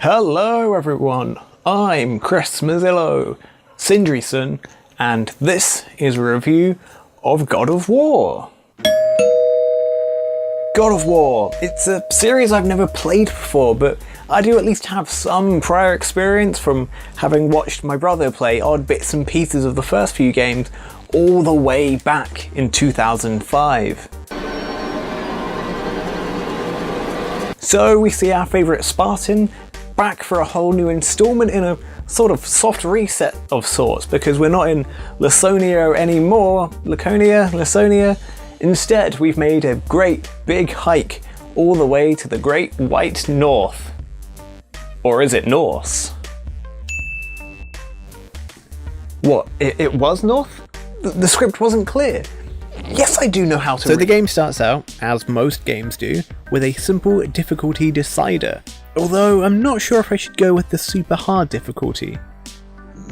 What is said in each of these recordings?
Hello everyone, I'm Chris Mozillo, Sindryson, and this is a review of God of War. God of War, it's a series I've never played before, but I do at least have some prior experience from having watched my brother play odd bits and pieces of the first few games all the way back in 2005. So we see our favourite Spartan back for a whole new installment in a sort of soft reset of sorts, because we're not in Laconia anymore. Laconia. Instead, we've made a great big hike all the way to the Great White North. Or is it Norse? What? It was North? The script wasn't clear. Yes, I do know how to So the game starts out, as most games do, with a simple difficulty decider. Although I'm not sure if I should go with the super hard difficulty.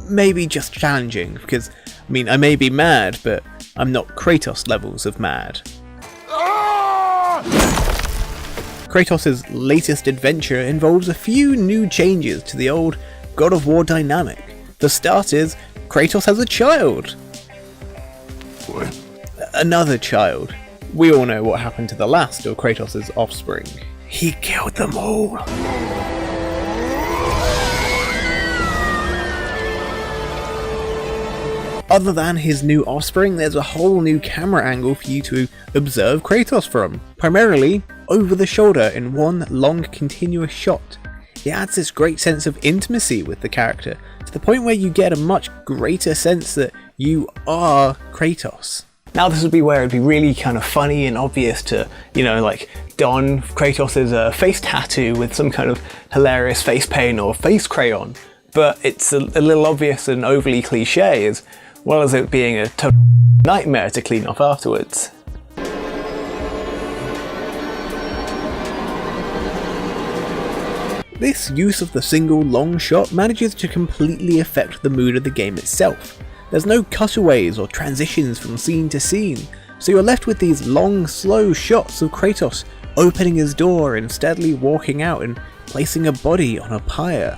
Maybe just challenging, because, I may be mad, but I'm not Kratos levels of mad. Kratos' latest adventure involves a few new changes to the old God of War dynamic. For starters, Kratos has a child. What? Another child. We all know what happened to the last of Kratos' offspring. He killed them all. Other than his new offspring, there's a whole new camera angle for you to observe Kratos from, primarily over the shoulder in one long continuous shot. It adds this great sense of intimacy with the character, to the point where you get a much greater sense that you are Kratos. Now this would be where it'd be really kind of funny and obvious to, don Kratos' face tattoo with some kind of hilarious face paint or face crayon, but it's a little obvious and overly cliche, as well as it being a total nightmare to clean off afterwards. This use of the single long shot manages to completely affect the mood of the game itself. There's no cutaways or transitions from scene to scene, so you're left with these long, slow shots of Kratos opening his door and steadily walking out and placing a body on a pyre.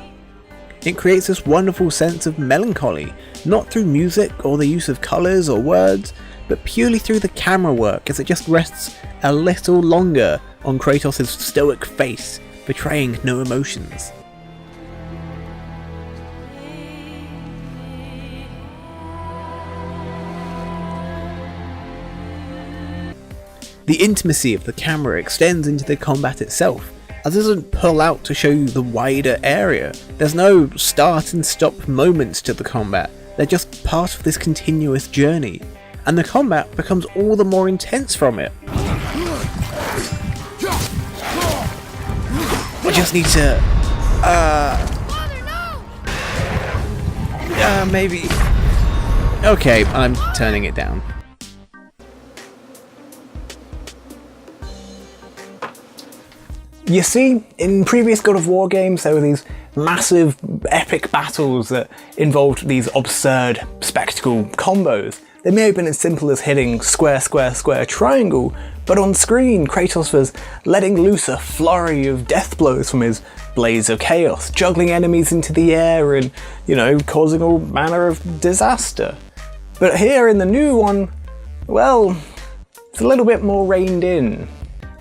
It creates this wonderful sense of melancholy, not through music or the use of colours or words, but purely through the camera work, as it just rests a little longer on Kratos' stoic face, betraying no emotions. The intimacy of the camera extends into the combat itself, as it doesn't pull out to show you the wider area. There's no start and stop moments to the combat, they're just part of this continuous journey, and the combat becomes all the more intense from it. I just need to... maybe... Okay, I'm turning it down. You see, in previous God of War games there were these massive epic battles that involved these absurd spectacle combos. They may have been as simple as hitting square, square, square, triangle, but on screen Kratos was letting loose a flurry of death blows from his blades of chaos, juggling enemies into the air and, causing all manner of disaster. But here in the new one, well, it's a little bit more reined in.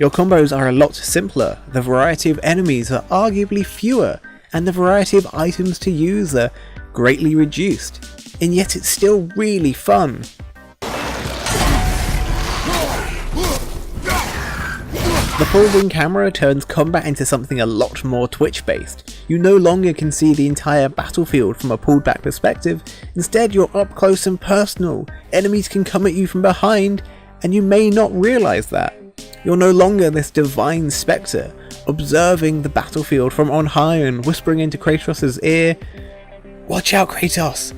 Your combos are a lot simpler, the variety of enemies are arguably fewer, and the variety of items to use are greatly reduced, and yet it's still really fun. The folding camera turns combat into something a lot more Twitch-based. You no longer can see the entire battlefield from a pulled back perspective, instead you're up close and personal. Enemies can come at you from behind, and you may not realise that. You're no longer this divine spectre, observing the battlefield from on high and whispering into Kratos' ear, "Watch out, Kratos!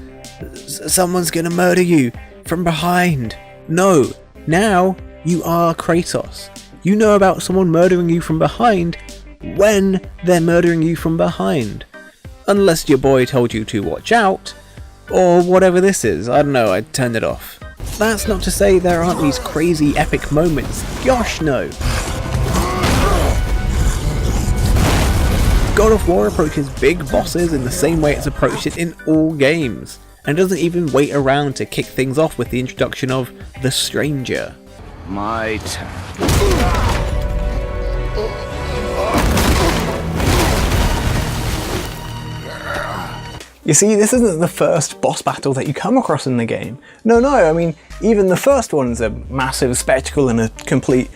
Someone's gonna murder you from behind." No, now you are Kratos. You know about someone murdering you from behind when they're murdering you from behind. Unless your boy told you to watch out, or whatever this is, I don't know, I turned it off. That's not to say there aren't these crazy epic moments, gosh no. God of War approaches big bosses in the same way it's approached it in all games, and doesn't even wait around to kick things off with the introduction of the Stranger. My turn. You see, this isn't the first boss battle that you come across in the game. No, I mean, even the first one's a massive spectacle and a complete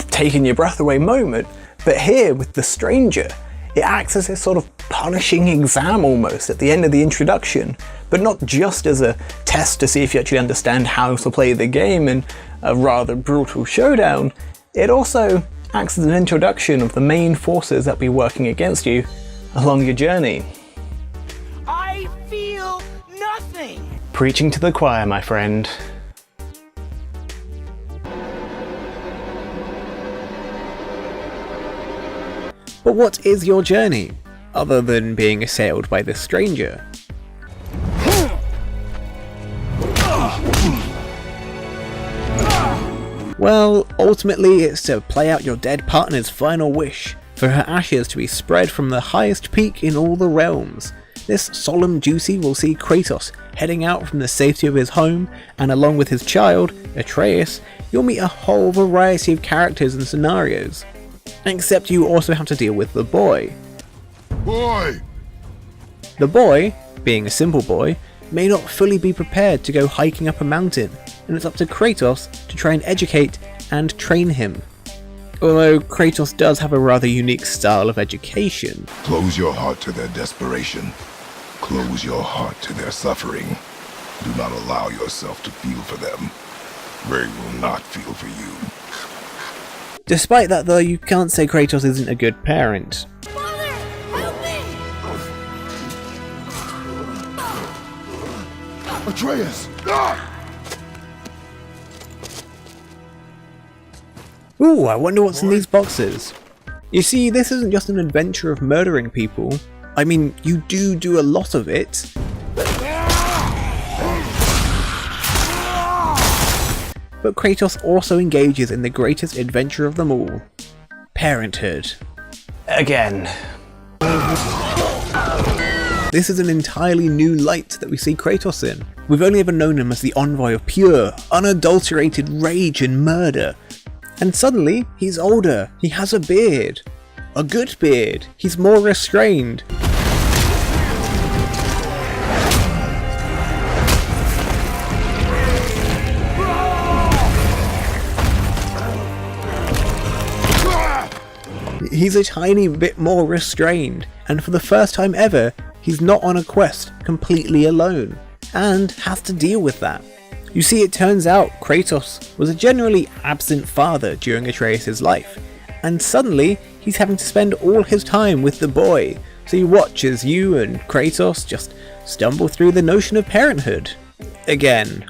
taking your breath away moment. But here, with the Stranger, it acts as a sort of punishing exam almost at the end of the introduction, but not just as a test to see if you actually understand how to play the game in a rather brutal showdown. It also acts as an introduction of the main forces that will be working against you along your journey. I feel nothing! Preaching to the choir, my friend. But what is your journey, other than being assailed by this Stranger? Well, ultimately it's to play out your dead partner's final wish, for her ashes to be spread from the highest peak in all the realms. This solemn duty will see Kratos heading out from the safety of his home, and along with his child, Atreus, you'll meet a whole variety of characters and scenarios. Except you also have to deal with the boy. The boy, being a simple boy, may not fully be prepared to go hiking up a mountain, and it's up to Kratos to try and educate and train him. Although Kratos does have a rather unique style of education. Close your heart to their desperation. Close your heart to their suffering. Do not allow yourself to feel for them. They will not feel for you. Despite that though, you can't say Kratos isn't a good parent. Father, help me! Atreus! Ooh, I wonder what's in these boxes. You see, this isn't just an adventure of murdering people. I mean, you do a lot of it. But Kratos also engages in the greatest adventure of them all. Parenthood. Again. This is an entirely new light that we see Kratos in. We've only ever known him as the envoy of pure, unadulterated rage and murder. And suddenly, he's older, he has a beard. A good beard, he's more restrained. He's a tiny bit more restrained, and for the first time ever, he's not on a quest completely alone, and has to deal with that. You see, it turns out Kratos was a generally absent father during Atreus' life, and suddenly he's having to spend all his time with the boy, so you watch as you and Kratos just stumble through the notion of parenthood. Again.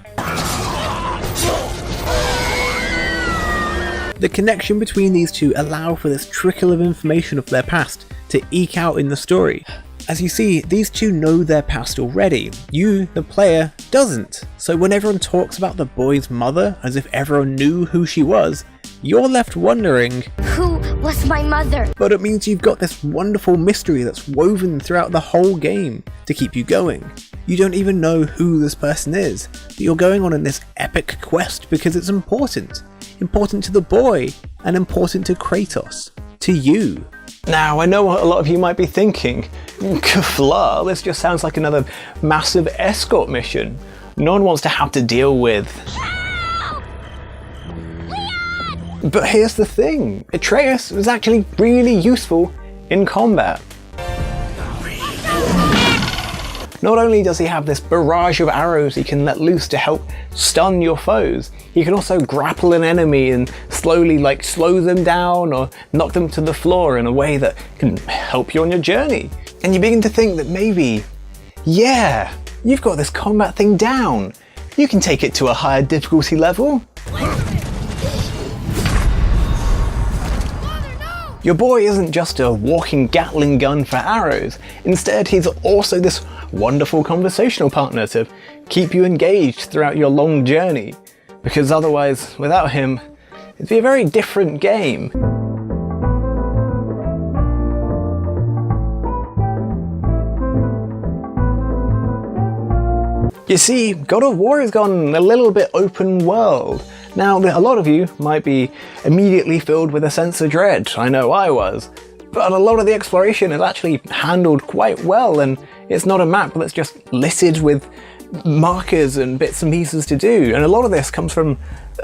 The connection between these two allow for this trickle of information of their past to eke out in the story. As you see, these two know their past already. You, the player, doesn't. So when everyone talks about the boy's mother as if everyone knew who she was, you're left wondering, who was my mother? But it means you've got this wonderful mystery that's woven throughout the whole game to keep you going. You don't even know who this person is, but you're going on in this epic quest because it's important. Important to the boy, and important to Kratos. To you. Now, I know what a lot of you might be thinking. Kafla, this just sounds like another massive escort mission. No one wants to have to deal with. But here's the thing, Atreus was actually really useful in combat. Not only does he have this barrage of arrows he can let loose to help stun your foes, he can also grapple an enemy and slowly slow them down or knock them to the floor in a way that can help you on your journey. And you begin to think that maybe, yeah, you've got this combat thing down. You can take it to a higher difficulty level. Your boy isn't just a walking Gatling gun for arrows, instead he's also this wonderful conversational partner to keep you engaged throughout your long journey, because otherwise, without him, it'd be a very different game. You see, God of War has gone a little bit open world. Now, a lot of you might be immediately filled with a sense of dread. I know I was. But a lot of the exploration is actually handled quite well, and it's not a map that's just littered with markers and bits and pieces to do. And a lot of this comes from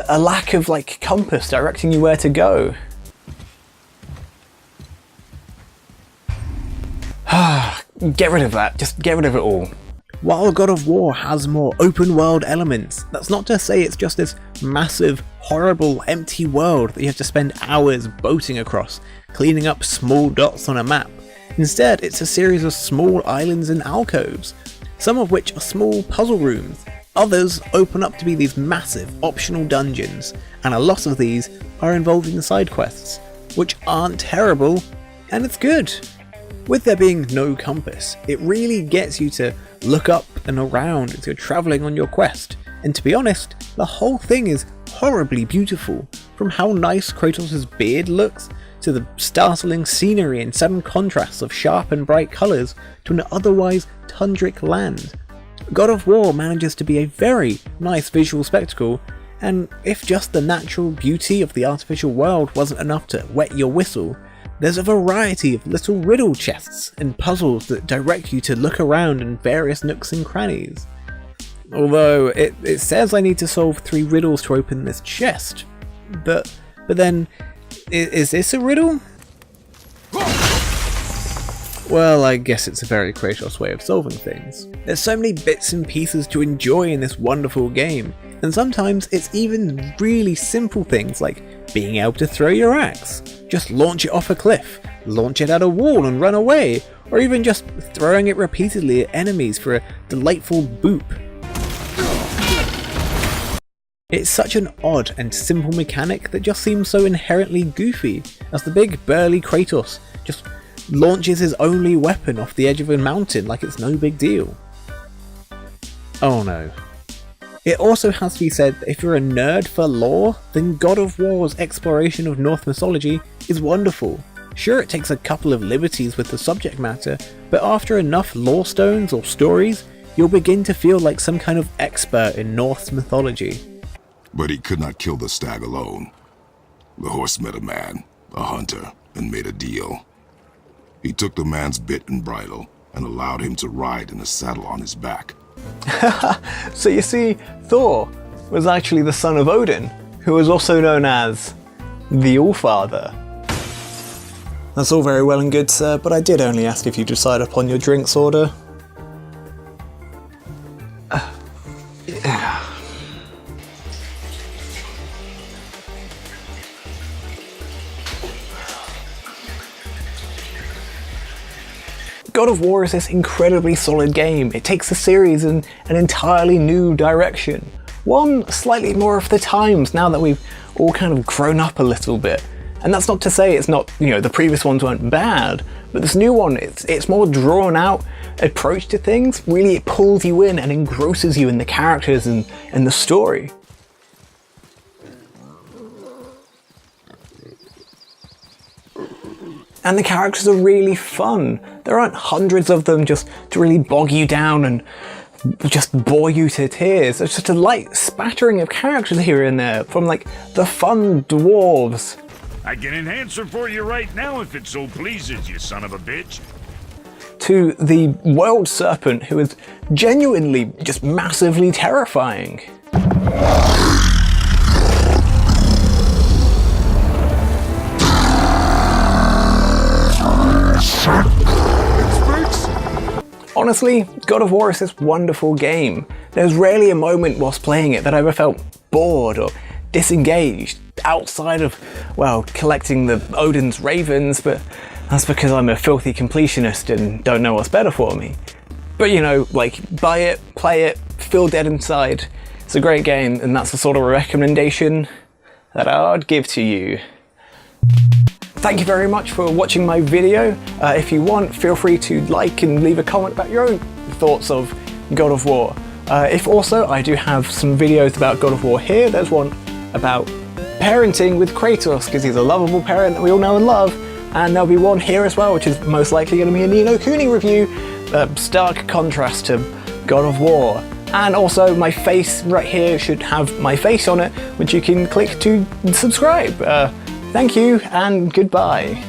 a lack of compass directing you where to go. Get rid of that. Just get rid of it all. While God of War has more open world elements, that's not to say it's just this massive, horrible, empty world that you have to spend hours boating across, cleaning up small dots on a map. Instead, it's a series of small islands and alcoves, some of which are small puzzle rooms. Others open up to be these massive optional dungeons, and a lot of these are involving side quests, which aren't terrible, and it's good. With there being no compass, it really gets you to look up and around as you're travelling on your quest, and to be honest, the whole thing is horribly beautiful, from how nice Kratos' beard looks, to the startling scenery and sudden contrasts of sharp and bright colours to an otherwise tundric land. God of War manages to be a very nice visual spectacle, and if just the natural beauty of the artificial world wasn't enough to wet your whistle, there's a variety of little riddle chests and puzzles that direct you to look around in various nooks and crannies. Although it says I need to solve 3 riddles to open this chest, but then, is this a riddle? Well, I guess it's a very Kratos way of solving things. There's so many bits and pieces to enjoy in this wonderful game, and sometimes it's even really simple things like being able to throw your axe. Just launch it off a cliff, launch it at a wall and run away, or even just throwing it repeatedly at enemies for a delightful boop. It's such an odd and simple mechanic that just seems so inherently goofy, as the big burly Kratos just launches his only weapon off the edge of a mountain like it's no big deal. Oh no. It also has to be said that if you're a nerd for lore, then God of War's exploration of Norse mythology is wonderful. Sure, it takes a couple of liberties with the subject matter, but after enough lore stones or stories, you'll begin to feel like some kind of expert in Norse mythology. But he could not kill the stag alone. The horse met a man, a hunter, and made a deal. He took the man's bit and bridle and allowed him to ride in a saddle on his back. So you see, Thor was actually the son of Odin, who was also known as the Allfather. That's all very well and good, sir, but I did only ask if you decide upon your drinks order. God of War is this incredibly solid game. It takes the series in an entirely new direction. One slightly more of the times now that we've all kind of grown up a little bit. And that's not to say it's not, the previous ones weren't bad, but this new one, it's more drawn out approach to things. Really, it pulls you in and engrosses you in the characters and the story. And the characters are really fun. There aren't hundreds of them just to really bog you down and just bore you to tears. There's just a light spattering of characters here and there, from the fun dwarves. I can enhance her for you right now if it so pleases you, son of a bitch. To the world serpent, who is genuinely just massively terrifying. Honestly, God of War is this wonderful game. There's rarely a moment whilst playing it that I ever felt bored or disengaged, outside of, collecting the Odin's ravens, but that's because I'm a filthy completionist and don't know what's better for me. But buy it, play it, feel dead inside. It's a great game, and that's the sort of recommendation that I'd give to you. Thank you very much for watching my video. If you want, feel free to like and leave a comment about your own thoughts of God of War. If also, I do have some videos about God of War here. There's one about parenting with Kratos, because he's a lovable parent that we all know and love. And there'll be one here as well, which is most likely going to be a Ni no Kuni review. Stark contrast to God of War. And also my face right here should have my face on it, which you can click to subscribe. Thank you and goodbye.